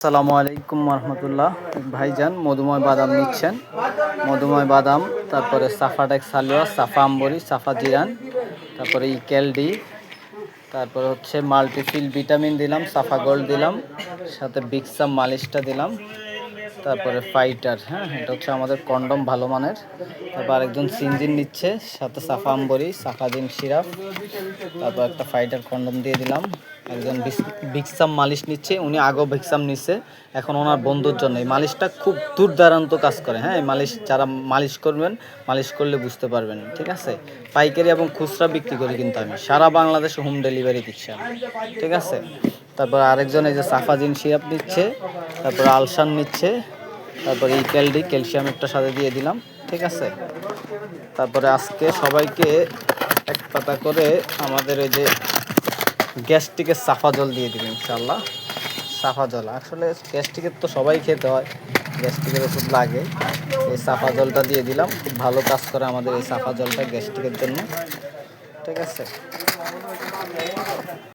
আসসালামু আলাইকুম রহমতুল্লাহ। ভাইজান মধুময় বাদাম নিচ্ছেন, মধুময় বাদাম, তারপরে সাফাটেক সালোয়া, সাফা আম্বরি, সাফা জিরান, তারপরে ইকেলডি, তারপরে হচ্ছে মাল্টিফিল ভিটামিন দিলাম, সাফা গোল্ড দিলাম, সাথে বিক্সাম মালিশটা দিলাম, তারপরে ফাইটার, হ্যাঁ এটা হচ্ছে আমাদের কন্ডম ভালো মানের। তারপর আরেকজন সিনজিন নিচ্ছে, সাথে সাফা আম্বরি, সাফাজিন সিরাপ, তারপর একটা ফাইটার কন্ডম দিয়ে দিলাম। একজন ভিক্সাম মালিশ নিচ্ছে, উনি আগেও ভিক্সাম নিচ্ছে, এখন ওনার বন্ধুর জন্য। এই মালিশটা খুব দুর্দান্ত কাজ করে, হ্যাঁ এই মালিশ যারা মালিশ করবেন, মালিশ করলে বুঝতে পারবেন, ঠিক আছে। পাইকারি এবং খুচরা বিক্রি করি কিন্তু আমি, সারা বাংলাদেশে হোম ডেলিভারি দিচ্ছি আমি, ঠিক আছে। তারপর আরেকজন এই যে সাফাজিন সিরাপ নিচ্ছে, তারপর আলসান নিচ্ছে, তারপরে ইকেলডি ক্যালসিয়াম একটা সাথে দিয়ে দিলাম, ঠিক আছে। তারপরে আজকে সবাইকে এক পাতা করে আমাদের এই যে গ্যাস্ট্রিকের সাফা জল দিয়ে দিবেন ইনশাল্লাহ। সাফা জল আসলে গ্যাস্ট্রিকের তো সবাই খেতে হয়, গ্যাস্ট্রিকের ওষুধ লাগে। এই সাফা জলটা দিয়ে দিলাম, খুব ভালো কাজ করে আমাদের এই সাফা জলটা গ্যাস্ট্রিকের জন্য, ঠিক আছে।